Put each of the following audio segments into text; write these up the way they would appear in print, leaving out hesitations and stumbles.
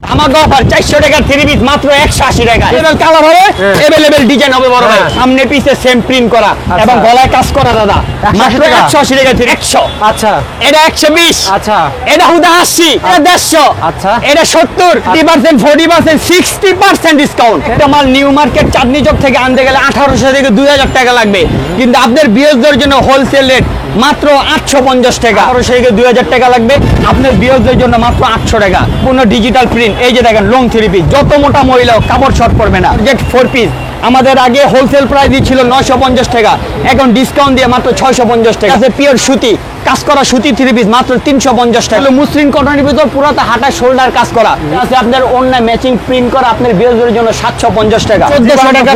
আমাকে অফার 400 টাকার three piece মাত্র 180 টাকা। এভেলেবল কালার হবে, এভেলেবল ডিজাইন হবে বড় ভাই। সামনে পিছে সেম প্রিন্ট করা এবং গলায় কাজ করা দাদা। মাত্র 180 টাকা থ্রি 100। আচ্ছা, এটা 120। আচ্ছা, এটা হুদা 80, এটা 150। আচ্ছা, এটা 70, 30%, 40%, 60% ডিসকাউন্ট। এটা মাল নিউ মার্কেট চাঁদনী চক থেকে আনতে গেলে 1800 থেকে 2000 টাকা লাগবে, কিন্তু আপনাদের বিএসদের জন্য হোলসেল রেট মাত্র 850 টাকা। 1800 থেকে 2000 টাকা লাগবে, আপনার বিএসদের জন্য মাত্র 800 টাকা। কোনো ডিজিটাল প্রিন্ট, এই যে দেখেন লং থ্রি পিস, যত মোটা মহিলা কাপড় শর্ট পড়বে না। জেট 4 পিস আমাদের আগে হোলসেল প্রাইস ছিল 950 টাকা, এখন ডিসকাউন্ট দিয়ে মাত্র 650 টাকা। আছে পিওর সুতি কাজ করা সুতি থ্রি পিস মাত্র 350 টাকা। মসৃণ কটনের ভিতর পুরাটা হাতা শোল্ডার কাজ করা আছে, আপনার অন্য ম্যাচিং প্রিন্ট করা আপনার বিয়ের জন্য 750 টাকা। 1400 টাকা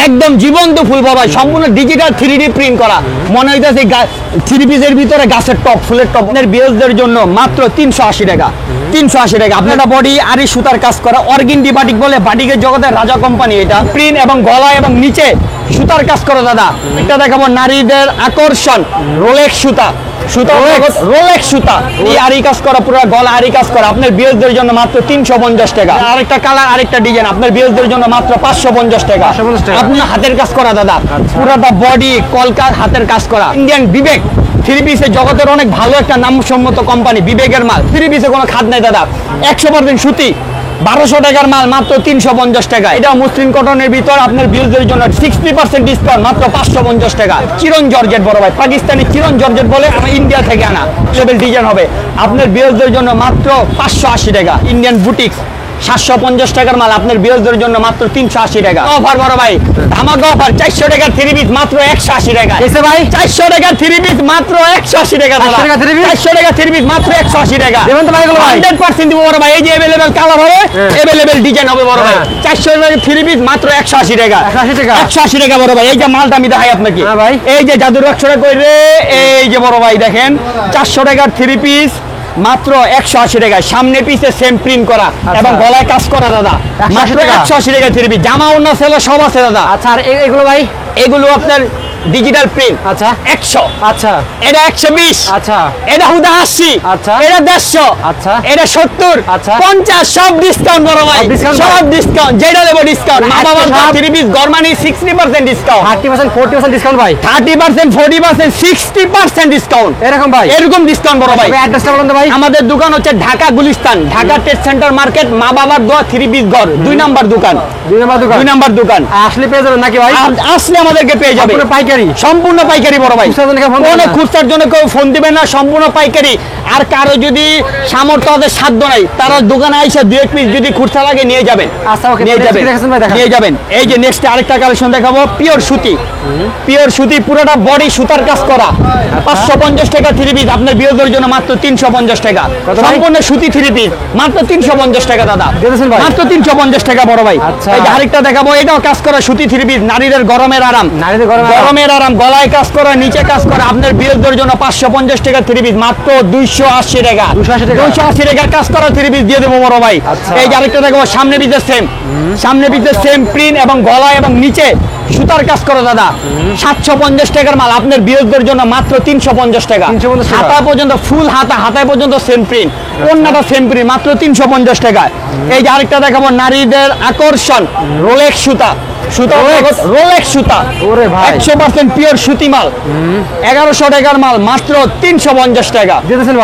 একদম জীবন্ত ফুল বাবা, সম্পূর্ণ ডিজিটাল 3D প্রিন্ট করা, মনে হইতেছে থ্রি পিসের ভিতরে গাছের টপ, ফুলের টপ। আপনার বিয়ের জন্য মাত্র 380 টাকা। 380 টাকা। আপনারা বডি আরি সুতার কাজ করা অর্গিন্ডি বাটিক বলে, বাটিকের জগতের রাজা কোম্পানি এটা। প্রিন্ট এবং গলা এবং নিচে সুতার কাজ করা দাদা। এটা দেখাবো নারীদের আকর্ষণ, রোলেক্স সুতা, রোলেক্স সুতা এই আরি কাজ করা, পুরো গলা আরি কাজ করা, আপনার বিয়ের জন্য মাত্র 350 টাকা। আরেকটা কালার, আরেকটা ডিজাইন, আপনার বিয়ের জন্য মাত্র 550 টাকা। আপনি হাতের কাজ করা দাদা, পুরোটা বডি কলকার হাতের কাজ করা। ইন্ডিয়ান বিবেক থ্রি পিসের জগতের অনেক ভালো একটা নামসম্মত কোম্পানি, বিবেকের মাল। থ্রি পিসে কোনো খাদ নাই দাদা, 100% সুতি, 1200 টাকার মাল মাত্র 350 টাকা। এটা মসৃণ কটনের ভিতর আপনার বিয়ের জন্য 60% ডিসকাউন্ট মাত্র 550 টাকা। চিরন জর্জেট বড় ভাই, পাকিস্তানি চিরন জর্জেট বলে, আমার ইন্ডিয়া থেকে আনা লেভেল ডিজাইন হবে আপনার বিয়ের জন্য মাত্র 580 টাকা। ইন্ডিয়ান বুটিক্স 750 টাকার মাল আপনার বিয়ের জন্য মাত্র 380 টাকা। অফার বড় ভাই, ধামাকা অফার, 400 টাকার থ্রি পিস মাত্র 180 টাকা। এসে ভাই 400 টাকার থ্রি পিস মাত্র 180 টাকা। 400 টাকা থ্রি পিস মাত্র 180 টাকা। দেবেন তো ভাই, 100% দিব বড় ভাই। এই যে अवेलेबल কালার হবে, अवेलेबल ডিজাইন হবে বড় ভাই। 400 টাকার থ্রি পিস মাত্র 180 টাকা। 180 টাকা বড় ভাই। এই যে মালটা আমি দেখাই আপনাকে, এই যে জাদুর 100 টাকা কইরে, এই যে বড় ভাই দেখেন 400 টাকার থ্রি পিস মাত্র 180 টাকা। সামনে পিছে সেম প্রিন্ট করা এবং গলায় কাজ করা দাদা, মাত্র 180 টাকা থ্রি পিস। জামা ওড়না সেলা সব আছে দাদা। আচ্ছা, আর এগুলো ভাই? এগুলো আপনার ডিজিটাল প্রিন্ট। আচ্ছা, 100। আচ্ছা, এটা 120। আচ্ছা, এটা হুদা 80। আচ্ছা, এটা 150। আচ্ছা, এটা 70। আচ্ছা, 50 সব ডিসকাউন্ট বড় ভাই, সব ডিসকাউন্ট, যেটা দেব ডিসকাউন্ট। মা বাবার থ্রি পিস গরমানি 60% ডিসকাউন্ট, 30% 40% ডিসকাউন্ট ভাই, 30% 40% 60% ডিসকাউন্ট এরকম ভাই, এরকম ডিসকাউন্ট বড় ভাই। অ্যাড্রেসটা বলুন তো ভাই। আমাদের দোকান হচ্ছে Dhaka Gulistan, Dhaka trade centre market, মা বাবার দোয়া থ্রি পিস ঘর, 2 নাম্বার দোকান। 2 নাম্বার দোকান। আসলে পেয়ে যাবেন নাকি ভাই? আসলে আমাদেরকে পেয়ে যাবে। পাইকারি, সম্পূর্ণ পাইকারি বড় ভাই। অনেক খুচরার জন্য কেউ ফোন দিবেন না, সম্পূর্ণ পাইকারি। আর কারো যদি সামর্থ্য আছে, সাধ্য নাই, তারা দোকানে আইসা 2 পিস যদি খুচরা লাগে নিয়ে যাবেন, নিয়ে যাবেন। এই যে নেক্সট আরেকটা কালেকশন দেখাবো, পিওর সুতি। পিওর সুতি, পুরোটা বডি সুতার কাজ করা, 550 টাকা থ্রি পিস আপনার বিয়ের জন্য মাত্র 350 টাকা। সম্পূর্ণ সুতি থ্রি পিস মাত্র 350 টাকা দাদা, মাত্র 350 টাকা বড় ভাই। এই যে আরেকটা দেখাবো, এটাও কাজ করা সুতি থ্রি পিস, নারীদের গরমের আরাম, গরমের আরাম, গলায় কাজ করা, নিচে কাজ করা, আপনার বিয়ের জন্য 550 টাকা থ্রি পিস মাত্র 280 টাকা। 280 টাকার কাজ করা থ্রি পিস দিয়ে দেবো বড় ভাই। এই যে আরেকটা দেখাবো, সামনে পিছে সেম, সামনে পিছে সেম প্রিন্ট এবং গলা এবং নিচে সুতার কাজ করা দাদা, 750 টাকার মাল আপনার বিয়ের জন্য মাত্র 350 টাকা। হাতা পর্যন্ত ফুল হাতা, হাতায় পর্যন্ত সেম প্রিন্ট, অন্যটা সেম প্রিন্ট, মাত্র 350 টাকা। এই যে আরেকটা দেখাবো, নারীদের আকর্ষণ, রোলেক্স সুতা, রোলেক্স সুতা, 100% পিওর সুতি মাল, 1100 টাকার মাল মাত্র 350 টাকা।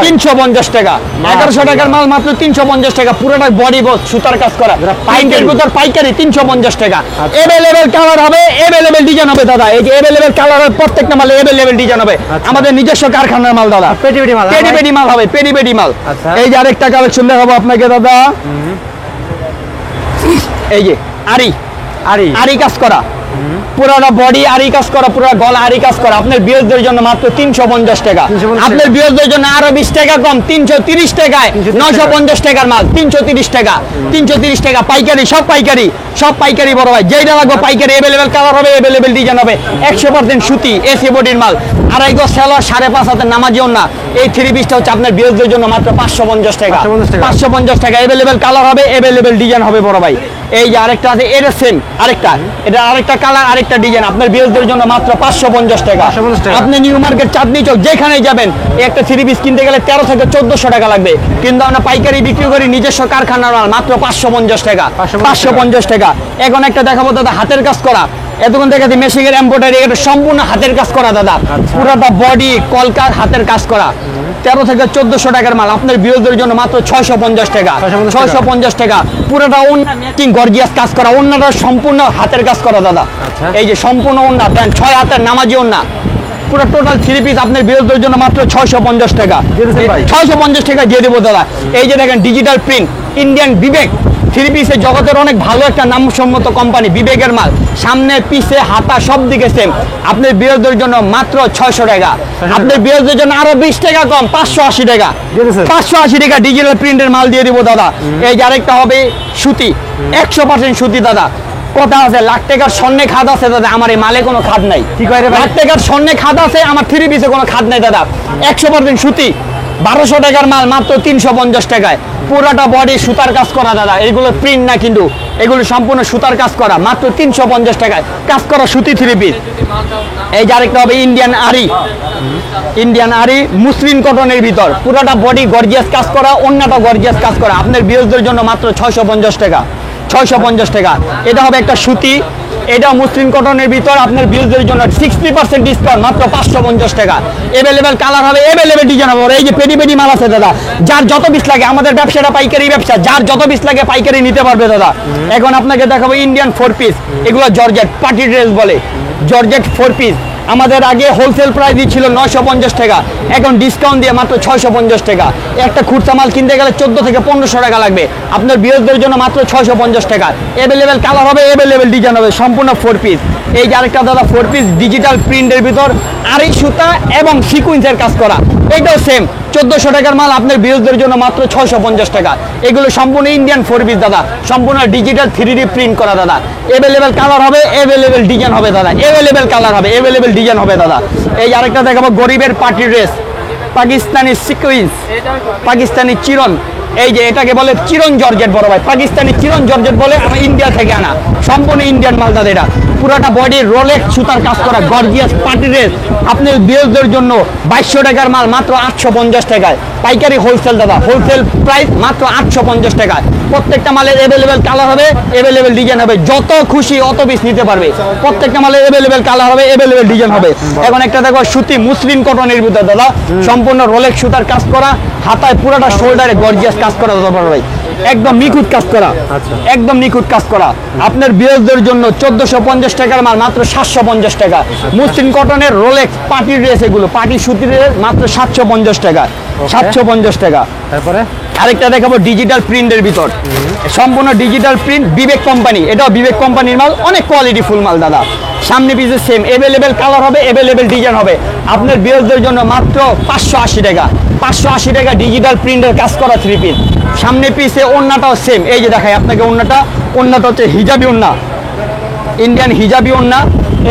350 টাকা, 1100 টাকার মাল মাত্র 350 টাকা। পুরোটা বডি বস সুতার কাজ করা, পাইকারি ভিতর পাইকারি 350 টাকা। এভেলেবেল কালার হবে, এভেলেবেল ডিজাইন হবে দাদা। এই যে এভেলেবেল কালারের প্রত্যেকটা মালে এভেলেবেল ডিজাইন হবে, আমাদের নিজস্ব কারখানার মাল দাদা। পেটি মাল হবে, পেটি মাল। এই যে আরেকটা কালেকশন দেখাবো আপনাকে দাদা, এই যে আরি কাজ করা, পুরোটা বডি আরি কাজ করা, পুরো গলা আরি কাজ করা, আপনার বিয়ের জন্য মাত্র 350 টাকা। আপনার বিয়ের জন্য আরো 20 টাকা কম, 330 টাকায় 950 টাকার মাল, 330 টাকা। 330 টাকা পাইকারি, সব পাইকারি, সব পাইকারি বড় ভাই। যেটা লাগবে পাইকারি, এভেলেবেল কালার হবে, এভেলেবেল ডিজাইন হবে, 100% সুতি এসি বডির মাল, 2.5 গজ সেলোয়ার, 5.5 হাতের নামাজিও না। এই থ্রি পিসটা হচ্ছে আপনার বিয়ের জন্য মাত্র 550 টাকা। 550 টাকা, এভেলেবেল কালার হবে, এভেলেবেল ডিজাইন হবে বড় ভাই। এই যে আরেকটা আছে, এটা সেম আরেকটা, এটা আরেকটা কালার, আরেকটা ডিজাইন আপনার বিয়ের জন্য মাত্র 550 টাকা। 550 টাকা। আপনি নিউ মার্কেট চাঁদনি চক যেখানে যাবেন এই একটা 3 পিস কিনতে গেলে 13 থেকে 1400 টাকা লাগবে, কিন্তু আমরা পাইকারি বিক্রি করি নিজস্ব কারখানার মাল মাত্র 550 টাকা। 550 টাকা। এখন একটা দেখাবো দাদা হাতের কাজ করা, এতক্ষণ দেখাচ্ছি মেশিনের এমব্রয়ডারি, এটা সম্পূর্ণ হাতের কাজ করা দাদা, পুরোটা বডি কলকার হাতের কাজ করা, 13 থেকে 1400 টাকার মাল আপনার বিরোধীদের জন্য মাত্র 650 টাকা। 650 টাকা। পুরোটা ওন্না ম্যাচিং গর্জিয়াস কাজ করা, ওন্নাটা সম্পূর্ণ হাতের কাজ করা দাদা। এই যে সম্পূর্ণ ওন্না দেন 6 হাতের নামাজি ওন্না, পুরো টোটাল 3 পিস আপনার বিরোধীদের জন্য মাত্র 650 টাকা। 650 টাকা দিয়ে দেবো দাদা। এই যে দেখেন ডিজিটাল প্রিন্ট ইন্ডিয়ান বিবেক 3 পিসের জগতের অনেক ভালো একটা নামসম্মত কোম্পানি, বিবেকের মাল, সামনে পিছে হাতা সব দিকে সেম, আপনার বিরোধীদের জন্য মাত্র 600 টাকা। আপনার বিরোধীদের জন্য আরো 20 টাকা কম, 580 টাকা। 580 টাকা ডিজিটাল প্রিন্টের মাল দিয়ে দিব দাদা। এই যে আরেকটা হবে সুতি, 100% সুতি দাদা। কথা আছে লাখ টাকার স্বর্ণে খাদ আছে দাদা, আমার এই মালে কোনো খাদ নাই। কি কয় রে ভাই? লাখ টাকার স্বর্ণে খাদ আছে, আমার 3 পিসে কোনো খাদ নাই দাদা। 100% সুতি, 1200 টাকার মাল মাত্র 350 টাকায়। পুরাটা বডি সুতার কাজ করা দাদা, এগুলো প্রিন্ট না কিন্তু, এগুলো সম্পূর্ণ সুতার কাজ করা, মাত্র 350 টাকায় কাজ করা সুতি 3 পিস। এই যে আরেকটা হবে ইন্ডিয়ান আরি, ইন্ডিয়ান আরি মুসলিম কটনের ভিতর, পুরাটা বডি গর্জিয়াস কাজ করা, অন্যটা গর্জিয়াস কাজ করা, আপনার বিরোধীদের জন্য মাত্র 650 টাকা। 650 টাকা। এটা হবে একটা সুতি, এটা মুসলিম কটনের ভিতর, আপনার বিরোধীদের জন্য 60% ডিসকাউন্ট, মাত্র 550 টাকা। এভেলেবেল কালার হবে, এভেলেবেল ডিজাইন হবে। এই যে পেডি পেডি মাল আছে দাদা, যার যত পিস লাগে, আমাদের ব্যবসাটা পাইকারি ব্যবসা, যার যত পিস লাগে পাইকারি নিতে পারবে দাদা। এখন আপনাকে দেখাবো ইন্ডিয়ান 4 পিস, এগুলো জর্জেট পার্টি ড্রেস বলে, জর্জেট 4 পিস। আমাদের আগে হোলসেল প্রাইস ছিল 950 টাকা, এখন ডিসকাউন্ট দিয়ে মাত্র 650 টাকা। একটা খুচরা মাল কিনতে গেলে 14 থেকে 1500 টাকা লাগবে, আপনার বিরোধীদের জন্য মাত্র 650 টাকা। এভেলেবেল কালার হবে, এভেলেবেল ডিজাইন হবে, সম্পূর্ণ 4 পিস। এই যে আরেকটা দাদা 4 পিস ডিজিটাল প্রিন্টের ভিতর আড়াই সুতা এবং সিকুয়েন্সের কাজ করা, এটাও সেম 1400 টাকার মাল আপনার বিরোধীদের জন্য মাত্র 650 টাকা। এগুলো সম্পূর্ণ ইন্ডিয়ান 4 পিস দাদা, সম্পূর্ণ ডিজিটাল 3D প্রিন্ট করা দাদা। এভেলেবেল কালার হবে, এভেলেবেল ডিজাইন হবে দাদা, এভেলেবেল কালার হবে, এভেলেবেল ডিজাইন হবে দাদা। এই আরেকটা দেখাবো গরিবের party dress, Pakistani sequence, Pakistani চিরন, এই যে এটাকে বলে চিরন জর্জেট বড় ভাই, পাকিস্তানি চিরন জর্জেট বলে, আমার ইন্ডিয়া থেকে আনা, সম্পূর্ণ ইন্ডিয়ান মাল দাদা। এটা পুরাটা বডি রোলেক্স সুতার কাজ করা গর্জিয়াস পার্টি ড্রেস, আপনার বিরোধীদের জন্য 2200 টাকার মাল মাত্র 850 টাকায়, পাইকারি হোলসেল দাদা, হোলসেল প্রাইস মাত্র 850 টাকায়। প্রত্যেকটা মালের এভেলেবেল কালার হবে, এভেলেবেল ডিজাইন হবে, যত খুশি অত পিস নিতে পারবে। প্রত্যেকটা মালের এভেলেবেল কালার হবে, এভেলেবেল ডিজাইন হবে। এখন একটা দেখো সুতি মুসলিম কটনের ভিতর দাদা, সম্পূর্ণ রোলেক্স সুতার কাজ করা, হাতায় পুরোটা শোল্ডারে গর্জিয়াস কাজ করা দাদা বড় ভাই, একদম নিখুঁত কাজ করা, একদম নিখুঁত কাজ করা। আপনার বিরোধীদের জন্য 1450 টাকার মাল মাত্র 750 টাকা। মুসলিম কটনের রোলেক্স পার্টি ড্রেস, এগুলো পার্টি সুতির মাত্র 750 টাকা, 750 টাকা। তারপরে আরেকটা দেখাবো ডিজিটাল প্রিন্টের ভিতর, সম্পূর্ণ ডিজিটাল প্রিন্ট, বিবেক কোম্পানি, এটাও বিবেক কোম্পানির মাল, অনেক কোয়ালিটি ফুল মাল দাদা, সামনে পিছে সেম, এভেলেবেল কালার হবে, এভেলেবেল ডিজাইন হবে। আপনার বিরোধীদের জন্য মাত্র 580 টাকা। 580 টাকা ডিজিটাল প্রিন্টের কাজ করা 3 পিস, সামনে পিছে ওন্নাটাও সেম। এই যে দেখাই আপনাকে ওন্নাটা, ওন্নাটা হচ্ছে হিজাবি ওন্না, ইন্ডিয়ান হিজাবি ওন্না,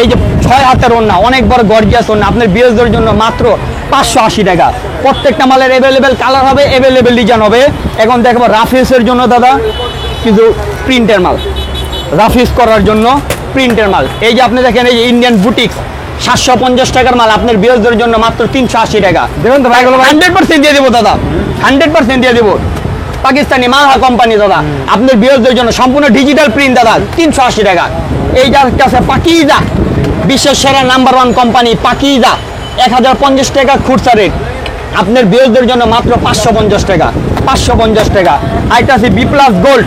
এই যে 6 হাতের ওন্না, অনেক বড় গর্জিয়াস ওন্না, আপনার বিরোধীদের জন্য মাত্র 580 টাকা। প্রত্যেকটা মালের এভেলেবেল কালার হবে, এভেলেবেল ডিজাইন হবে। এখন দেখবো রাফিউজের জন্য দাদা কিন্তু প্রিন্টের মাল, রাফিউজ করার জন্য প্রিন্টের মাল। এই যে আপনি দেখেন এই যে ইন্ডিয়ান বুটিক্স 750 টাকার মাল, আপনার বিরোধীদের জন্য মাত্র 380 টাকা। দেখুন তো ভাই, 100% দিয়ে দেবো দাদা, 100% দিয়ে দেবো। পাকিস্তানি মালহা কোম্পানি দাদা, আপনার বিরোধীদের জন্য সম্পূর্ণ ডিজিটাল প্রিন্ট দাদা, 380 টাকা। এই যার কাছে পাকিজা, বিশ্বের সেরা নাম্বার 1 কোম্পানি পাকিজা, 1050 টাকা খুচরা রেট, আপনার বিরোধীদের জন্য মাত্র 550 টাকা, 550 টাকা। আরেকটা আছে B plus gold,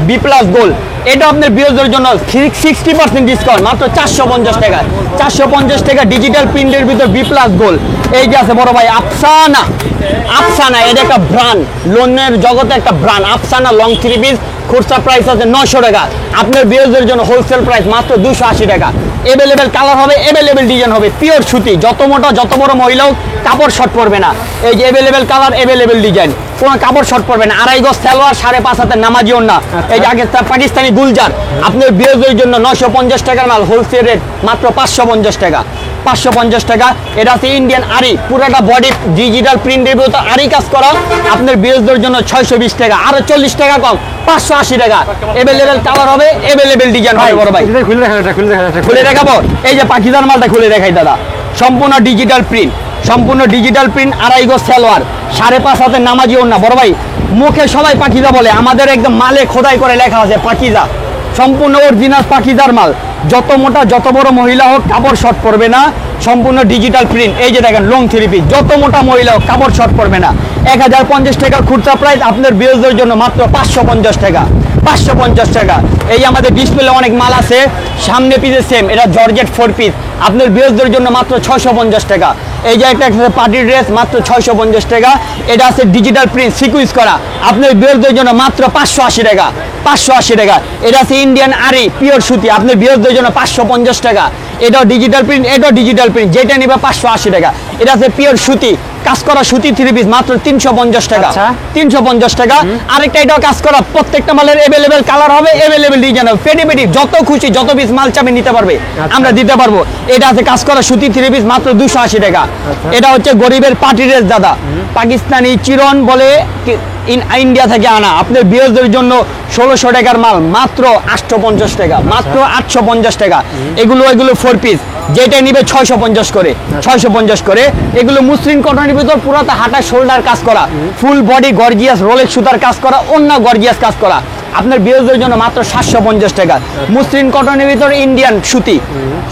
B plus gold, এটা আপনার বিরোধীদের জন্য 60% ডিসকাউন্ট, মাত্র 450 টাকা। 450 টাকা ডিজিটাল প্রিন্টের ভিতর বি প্লাস গোল্ড। এই যে আছে বড় ভাই আফসানা, আফসানা এটা একটা ব্র্যান্ড, লোনের জগতে একটা ব্র্যান্ড, আফসানা লং 3 পিস, খুচরা প্রাইস আছে 900 টাকা, আপনার বিরোধীদের জন্য হোলসেল প্রাইস মাত্র 280 টাকা। এভেলেবেল কালার হবে, এভেলেবেল ডিজাইন হবে, পিওর সুতি, যত মোটা যত বড় মহিলাও কাপড় শর্ট পড়বে না। এই যে এভেলেবেল কালার, এভেলেবেল ডিজাইন, কোনো কাপড় শর্ট পড়বে না। 2.5 গজ সালোয়ার, 5.5 হাতের নামাজি ওন্না। এই যে আগে পাকিস্তানি গুলজার, আপনার বিরোধীদের জন্য 950 টাকার মাল, হোলসেল রেট মাত্র 550 টাকা। 550 টাকা। এটা আছে ইন্ডিয়ান আরি, পুরোটা বডি ডিজিটাল প্রিন্টের ভিতর আরি কাজ করা, আপনার বিয়ের জন্য 620 টাকা, আরো 40 টাকা কম 580 টাকা। এভেলেবেল কালার হবে, এভেলেবেল ডিজাইন হবে বড় ভাই। খুলে দেখাবো, এই যে পাকিস্তান মালটা খুলে দেখাই দাদা, সম্পূর্ণ ডিজিটাল প্রিন্ট, সম্পূর্ণ ডিজিটাল প্রিন্ট, আড়াই গজ সালোয়ার, 5.5 হাতের নামাজি ওড়না বড় ভাই। মুখে সবাই পাকিজা বলে, আমাদের একদম মালে খোদাই করে লেখা আছে পাকিজা, সম্পূর্ণ অরিজিনাল পাকিজার মাল। যত মোটা যত বড় মহিলা হোক কাপড় শর্ট পড়বে না, সম্পূর্ণ ডিজিটাল প্রিন্ট। এই যে দেখেন লং থ্রি পিস, যত মোটা মহিলা হোক কাপড় শর্ট পড়বে না। 1050 টাকার খুচরা প্রাইস, আপনার বিয়ের জন্য মাত্র 550 টাকা, 550 টাকা। এই আমাদের ডিসপ্লে অনেক মাল আছে, সামনে পিসে সেম, এটা জর্জেট 4 পিস, আপনার বিয়ের জন্য মাত্র 650 টাকা। এই যে একটা পার্টি ড্রেস মাত্র 650 টাকা। এটা আছে ডিজিটাল প্রিন্ট সিকুয়েন্স করা, আপনার বিয়ের জন্য মাত্র 580 টাকা, 580 টাকা। এটা আছে ইন্ডিয়ান আরি পিওর সুতি, আপনার বিয়ের জন্য 550 টাকা। এটাও ডিজিটাল প্রিন্ট, এটাও ডিজিটাল প্রিন্ট, যেটা নিবে 580 টাকা। এটা আছে পিওর সুতি, কাজ করা সুতি 3 পিস মাত্র 350 টাকা, 350 টাকা। আরেকটা এটাও কাজ করা, প্রত্যেকটা মালের এভেলেবেল কালার হবে, এভেলেবেল ডিজাইন হবে, পেটি পেটি যত খুশি যত পিস মাল চাবে নিতে পারবে, আমরা দিতে পারবো। এটা আছে কাজ করা সুতি 3 পিস মাত্র 280 টাকা। এটা হচ্ছে গরিবের পার্টি ড্রেস দাদা, পাকিস্তানি চিরন বলে, ইন্ডিয়া থেকে আনা, আপনার বিয়ের জন্য 1600 টাকার মাল মাত্র 850 টাকা, মাত্র 850 টাকা। এগুলো 4 পিস, যেটা নিবে 650 করে, 650 করে। এগুলো মুসলিম কটনের ভিতর পুরাটা হাতা শোল্ডার কাজ করা, ফুল বডি গর্জিয়াস রোলেক্স সুতার কাজ করা, অন্য গর্জিয়াস কাজ করা, আপনার বিয়ের জন্য মাত্র 750 টাকা। মুসলিম কটনের ভিতর ইন্ডিয়ান সুতি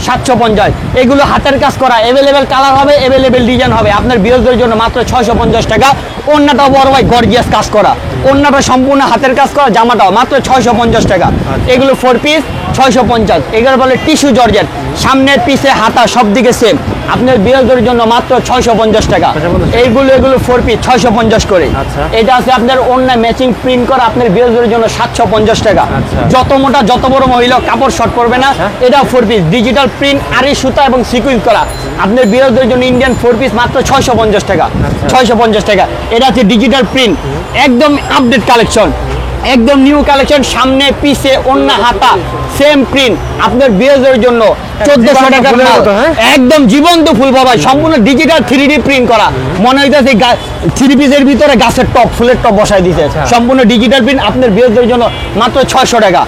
750। এগুলো হাতের কাজ করা, এভেলেবেল কালার হবে, এভেলেবেল ডিজাইন হবে, আপনার বিয়ের জন্য মাত্র 650 টাকা। অন্যটাও বড় ভাই গর্জিয়াস কাজ করা, অন্যটা সম্পূর্ণ হাতের কাজ করা, জামাটাও মাত্র 650 টাকা। এগুলো 4 পিস 650। এগুলো বলে টিস্যু জর্জেট, সামনের পিছে হাতা সব দিকে সেম, আপনার বিয়ের জন্য মাত্র 650 টাকা। এগুলো 4 পিস 650 করে। এটা আছে আপনার অন্য ম্যাচিং প্রিন্ট করা, আপনার বিয়ের জন্য 750 টাকা। যত মোটা যত বড় মহিলা কাপড় শর্ট পড়বে না। এটা 4 পিস ডিজিটাল প্রিন্ট, আরি সুতা এবং সিকুয়েন্স করা, আপনার বিয়ের জন্য ইন্ডিয়ান 4 পিস মাত্র 650 টাকা, 650 টাকা। এটা আছে ডিজিটাল প্রিন্ট, একদম আপডেট কালেকশন, একদম নিউ কালেকশন, সামনে পিছে অন্য হাতা সেম প্রিন্ট, আপনার বিয়ের জন্য 1400 টাকার মাল, একদম জীবন্ত ফুল বাবা, সম্পূর্ণ ডিজিটাল 3D প্রিন্ট করা, মনে হইতেছে 3 পিসের ভিতরে গাছের টপ, ফুলের টপ বসাই দিয়েছে, সম্পূর্ণ ডিজিটাল প্রিন্ট, আপনার বিয়ের জন্য মাত্র 600 টাকা,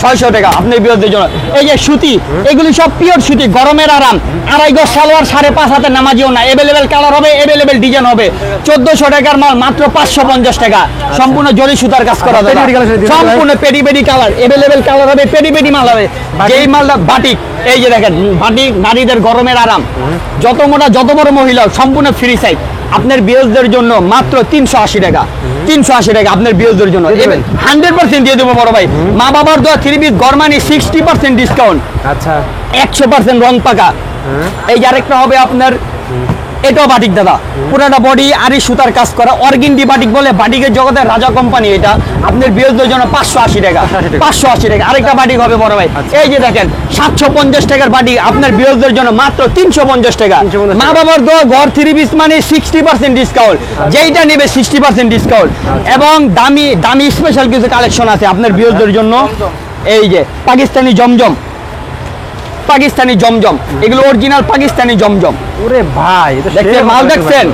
600 টাকা আপনার বিয়ের জন্য। এই যে সুতি, এগুলি সব পিওর সুতি, গরমের আরাম, আড়াই গজ সালোয়ার, 5.5 হাতের নামাজিও না, এভেলেবেল কালার হবে, এভেলেবেল ডিজাইন হবে। 1400 টাকার মাল মাত্র 550 টাকা, সম্পূর্ণ জরি সুতার কাজ করা, সম্পূর্ণ paddy paddy colour, available colour হবে, পেডি পেডি মাল হবে। যেই মালটা বাটিক, এই যে দেখেন বাটিক, নারীদের গরমের আরাম, যত মোটা যত বড় মহিলা সম্পূর্ণ ফ্রি সাইজ, আপনার বিয়ের জন্য মাত্র 380 টাকা, 380 টাকা আপনার বিয়ের জন্য 100% দিয়ে দেবো বড় ভাই। মা বাবার দোয়া 3 পিস গরমানি 60% ডিসকাউন্ট, আচ্ছা 100% রং পাকা। এই যে আরেকটা হবে আপনার, এটাও বাটিক দাদা, পুরাটা বডি আরি সুতার কাজ করা, অর্গিন্ডি বাটিক বলে, বাটিকের জগতের রাজা কোম্পানি। এটা আপনার বিয়ের জন্য 580 টাকা, 580 টাকা। আরেকটা বাটিক হবে বড় ভাই, এই যে দেখেন 750 টাকার বাটিক, আপনার বিয়ের জন্য মাত্র 350 টাকা। মা বাবার দোয়া ঘর 3 পিস মানে 60% ডিসকাউন্ট, যেইটা নেবে 60% ডিসকাউন্ট। এবং দামি দামি স্পেশাল কিছু কালেকশন আছে আপনার বিয়ের জন্য। এই যে পাকিস্তানি জমজম, পাকিস্তানি জমজম, এগুলো অরিজিনাল পাকিস্তানি জমজম। ওরে ভাই, দেখেন মাল দেখছেন,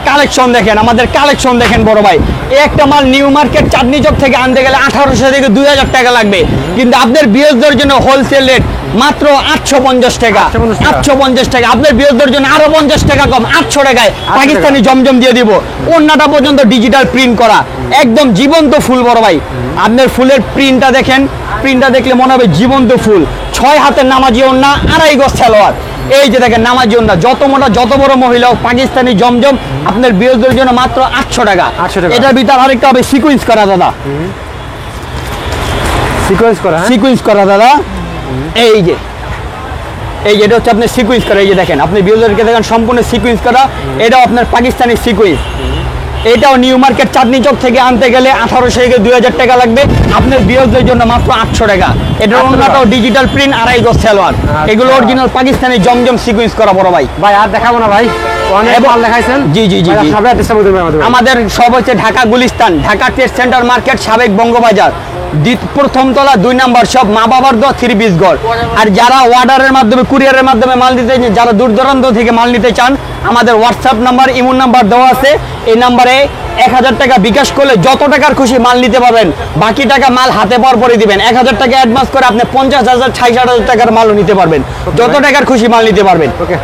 কালেকশন দেখেন, আমাদের কালেকশন দেখেন বড় ভাই। একটা মাল নিউ মার্কেট চাঁদনী চক থেকে আনতে গেলে 1800 থেকে 2000 টাকা লাগবে, কিন্তু আপনার বিয়ের জন্য হোলসেল রেট মাত্র 850 টাকা, 850 টাকা। আপনার বিয়ের জন্য আরো 50 টাকা কম, 800 টাকায় পাকিস্তানি জমজম দিয়ে দিব। ওন্নাটা পর্যন্ত ডিজিটাল প্রিন্ট করা, একদম জীবন্ত ফুল বড় ভাই। আপনার ফুলের প্রিন্টটা দেখেন, প্রিন্টটা দেখলে মনে হবে জীবন্ত ফুল। 6 হাতের নামাজি ওন্না, আড়াই গজ সালোয়ার। এই যে দেখেন নামাজি ওন্না, যত মোটা যত বড় মহিলা পাকিস্তানি জমজম, আপনার বিয়ের জন্য মাত্র 800 টাকা। এটার ভিতর আরেকটা হবে সিকুয়েন্স করা দাদা, সিকোয়েন্স করা, সিকুয়েন্স করা দাদা। এই যে এটা হচ্ছে আপনার সিকুয়েন্স করা, এই যে দেখেন আপনি বিয়েরকে দেখেন সম্পূর্ণ সিকুয়েন্স করা। এটাও আপনার পাকিস্তানি সিকুয়েন্স, এটাও নিউ মার্কেট চাঁদনী চক থেকে আনতে গেলে 1800 থেকে 2000 টাকা লাগবে, আপনার বিয়ের জন্য মাত্র 800 টাকা। এটার অন্যটাও ডিজিটাল প্রিন্ট, আড়াই গজ সালোয়ার। এগুলো অরিজিনাল পাকিস্তানি জমজম সিকুয়েন্স করা বড় ভাই। ভাই আর দেখাবো না ভাই, অনেক মাল দেখাইছেন। জি জি জি জি। আমাদের সব হচ্ছে Dhaka Gulistan, Dhaka trade centre market, সাবেক বঙ্গবাজার। প্রথম তলা 2 নাম্বার সব মা বাবার দোয়া 3 পিস ঘর। আর যারা অর্ডারের মাধ্যমে কুরিয়ারের মাধ্যমে মাল নিতে যারা দূর দূরান্ত থেকে মাল নিতে চান, আমাদের হোয়াটসঅ্যাপ নাম্বার ইমো নাম্বার দেওয়া আছে। এই নাম্বারে 1000 টাকা বিকাশ করলে যত টাকার খুশি মাল নিতে পারবেন, বাকি টাকা মাল হাতে পাওয়ার পরে দিবেন। 1000 টাকা অ্যাডভান্স করে আপনি 50,000 60,000 টাকার মালও নিতে পারবেন, যত টাকার খুশি মাল নিতে পারবেন। ওকে।